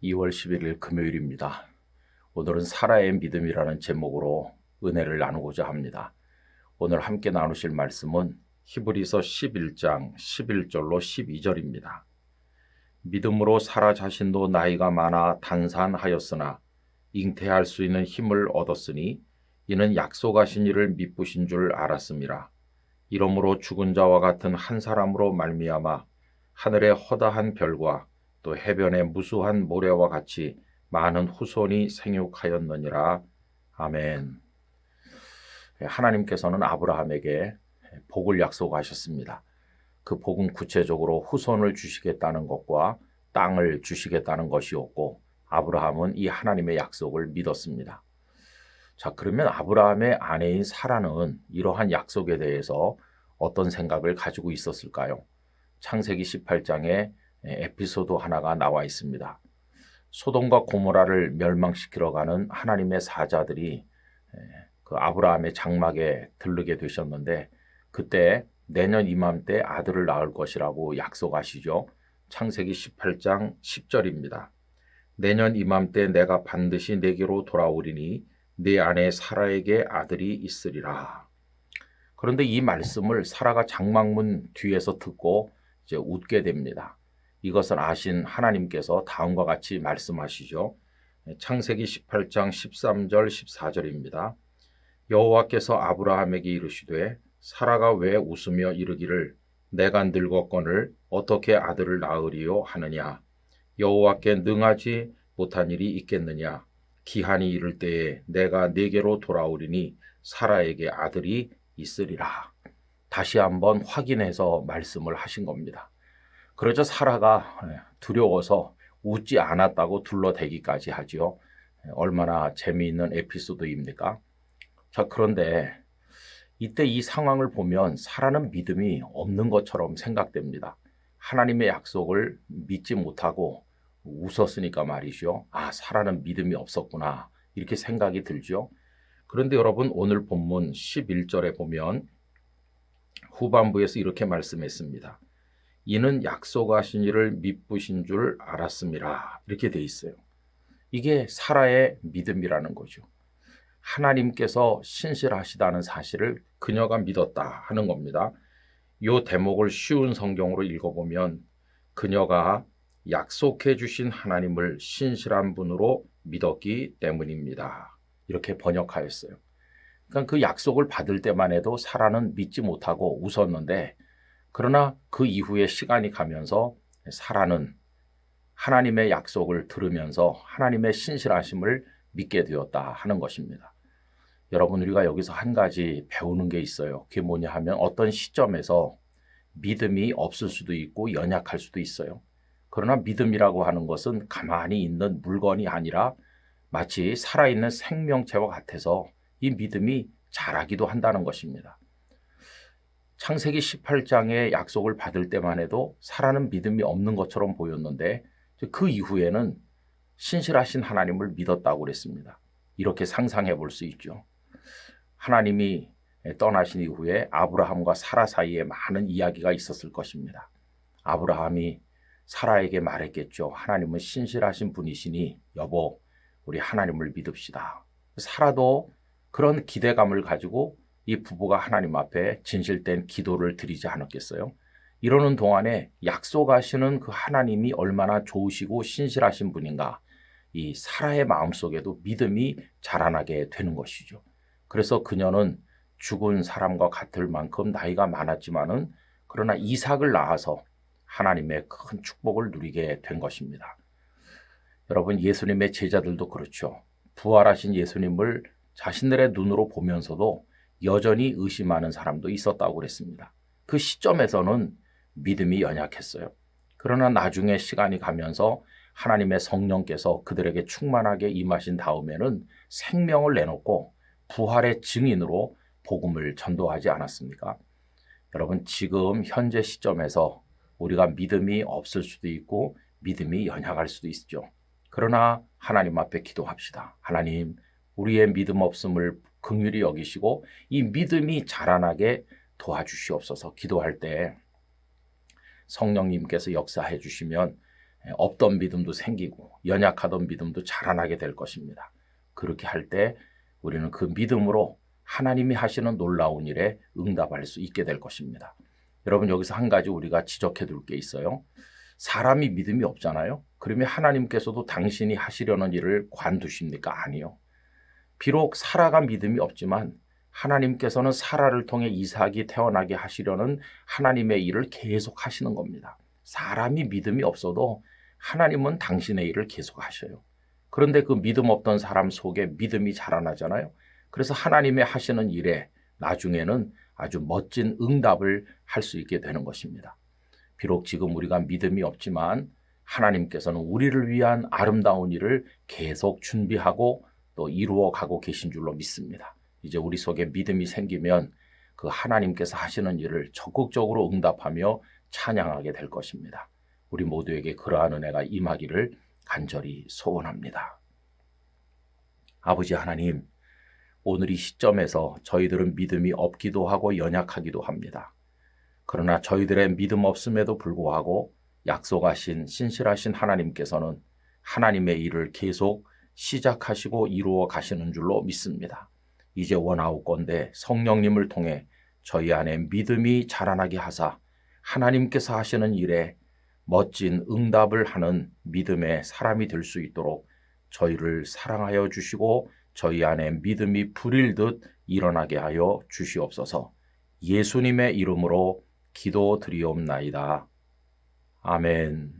2월 11일 금요일입니다. 오늘은 사라의 믿음이라는 제목으로 은혜를 나누고자 합니다. 오늘 함께 나누실 말씀은 히브리서 11장 11절로 12절입니다. 믿음으로 사라 자신도 나이가 많아 단산하였으나 잉태할 수 있는 힘을 얻었으니 이는 약속하신 이를 미쁘신 줄 알았음이라. 이러므로 죽은 자와 같은 한 사람으로 말미암아 하늘의 허다한 별과 또 해변의 무수한 모래와 같이 많은 후손이 생육하였느니라. 아멘. 하나님께서는 아브라함에게 복을 약속하셨습니다. 그 복은 구체적으로 후손을 주시겠다는 것과 땅을 주시겠다는 것이었고, 아브라함은 이 하나님의 약속을 믿었습니다. 자, 그러면 아브라함의 아내인 사라는 이러한 약속에 대해서 어떤 생각을 가지고 있었을까요? 창세기 18장에 에피소드 하나가 나와 있습니다. 소돔과 고모라를 멸망시키러 가는 하나님의 사자들이 그 아브라함의 장막에 들르게 되셨는데, 그때 내년 이맘때 아들을 낳을 것이라고 약속하시죠. 창세기 18장 10절입니다. 내년 이맘때 내가 반드시 내게로 돌아오리니 네 아내 사라에게 아들이 있으리라. 그런데 이 말씀을 사라가 장막문 뒤에서 듣고 이제 웃게 됩니다. 이것을 아신 하나님께서 다음과 같이 말씀하시죠. 창세기 18장 13절 14절입니다. 여호와께서 아브라함에게 이르시되 사라가 왜 웃으며 이르기를 내가 늙었거늘 어떻게 아들을 낳으리요 하느냐. 여호와께 능하지 못한 일이 있겠느냐. 기한이 이를 때에 내가 네게로 돌아오리니 사라에게 아들이 있으리라. 다시 한번 확인해서 말씀을 하신 겁니다. 그러자 사라가 두려워서 웃지 않았다고 둘러대기까지 하지요. 얼마나 재미있는 에피소드입니까? 자, 그런데 이때 이 상황을 보면 사라는 믿음이 없는 것처럼 생각됩니다. 하나님의 약속을 믿지 못하고 웃었으니까 말이죠. 아, 사라는 믿음이 없었구나, 이렇게 생각이 들죠. 그런데 여러분, 오늘 본문 11절에 보면 후반부에서 이렇게 말씀했습니다. 이는 약속하신 이를 미쁘신 줄 알았음이라, 이렇게 돼 있어요. 이게 사라의 믿음이라는 거죠. 하나님께서 신실하시다는 사실을 그녀가 믿었다 하는 겁니다. 이 대목을 쉬운 성경으로 읽어보면 그녀가 약속해 주신 하나님을 신실한 분으로 믿었기 때문입니다, 이렇게 번역하였어요. 그러니까 그 약속을 받을 때만 해도 사라는 믿지 못하고 웃었는데, 그러나 그 이후에 시간이 가면서 사라는 하나님의 약속을 들으면서 하나님의 신실하심을 믿게 되었다 하는 것입니다. 여러분, 우리가 여기서 한 가지 배우는 게 있어요. 그게 뭐냐 하면 어떤 시점에서 믿음이 없을 수도 있고 연약할 수도 있어요. 그러나 믿음이라고 하는 것은 가만히 있는 물건이 아니라 마치 살아있는 생명체와 같아서 이 믿음이 자라기도 한다는 것입니다. 창세기 18장의 약속을 받을 때만 해도 사라는 믿음이 없는 것처럼 보였는데, 그 이후에는 신실하신 하나님을 믿었다고 그랬습니다. 이렇게 상상해 볼 수 있죠. 하나님이 떠나신 이후에 아브라함과 사라 사이에 많은 이야기가 있었을 것입니다. 아브라함이 사라에게 말했겠죠. 하나님은 신실하신 분이시니 여보, 우리 하나님을 믿읍시다. 사라도 그런 기대감을 가지고 이 부부가 하나님 앞에 진실된 기도를 드리지 않았겠어요? 이러는 동안에 약속하시는 그 하나님이 얼마나 좋으시고 신실하신 분인가, 이 사라의 마음속에도 믿음이 자라나게 되는 것이죠. 그래서 그녀는 죽은 사람과 같을 만큼 나이가 많았지만은 그러나 이삭을 낳아서 하나님의 큰 축복을 누리게 된 것입니다. 여러분, 예수님의 제자들도 그렇죠. 부활하신 예수님을 자신들의 눈으로 보면서도 여전히 의심하는 사람도 있었다고 그랬습니다. 그 시점에서는 믿음이 연약했어요. 그러나 나중에 시간이 가면서 하나님의 성령께서 그들에게 충만하게 임하신 다음에는 생명을 내놓고 부활의 증인으로 복음을 전도하지 않았습니까? 여러분, 지금 현재 시점에서 우리가 믿음이 없을 수도 있고 믿음이 연약할 수도 있죠. 그러나 하나님 앞에 기도합시다. 하나님, 우리의 믿음 없음을 긍휼히 여기시고 이 믿음이 자라나게 도와주시옵소서. 기도할 때 성령님께서 역사해 주시면 없던 믿음도 생기고 연약하던 믿음도 자라나게 될 것입니다. 그렇게 할 때 우리는 그 믿음으로 하나님이 하시는 놀라운 일에 응답할 수 있게 될 것입니다. 여러분, 여기서 한 가지 우리가 지적해 둘 게 있어요. 사람이 믿음이 없잖아요. 그러면 하나님께서도 당신이 하시려는 일을 관두십니까? 아니요. 비록 사라가 믿음이 없지만 하나님께서는 사라를 통해 이삭이 태어나게 하시려는 하나님의 일을 계속 하시는 겁니다. 사람이 믿음이 없어도 하나님은 당신의 일을 계속 하셔요. 그런데 그 믿음 없던 사람 속에 믿음이 자라나잖아요. 그래서 하나님의 하시는 일에 나중에는 아주 멋진 응답을 할 수 있게 되는 것입니다. 비록 지금 우리가 믿음이 없지만 하나님께서는 우리를 위한 아름다운 일을 계속 준비하고 또 이루어 가고 계신 줄로 믿습니다. 이제 우리 속에 믿음이 생기면 그 하나님께서 하시는 일을 적극적으로 응답하며 찬양하게 될 것입니다. 우리 모두에게 그러한 은혜가 임하기를 간절히 소원합니다. 아버지 하나님, 오늘 이 시점에서 저희들은 믿음이 없기도 하고 연약하기도 합니다. 그러나 저희들의 믿음 없음에도 불구하고 약속하신 신실하신 하나님께서는 하나님의 일을 계속 시작하시고 이루어 가시는 줄로 믿습니다. 이제 원하옵건대 성령님을 통해 저희 안에 믿음이 자라나게 하사 하나님께서 하시는 일에 멋진 응답을 하는 믿음의 사람이 될 수 있도록 저희를 사랑하여 주시고 저희 안에 믿음이 불일 듯 일어나게 하여 주시옵소서. 예수님의 이름으로 기도드리옵나이다. 아멘.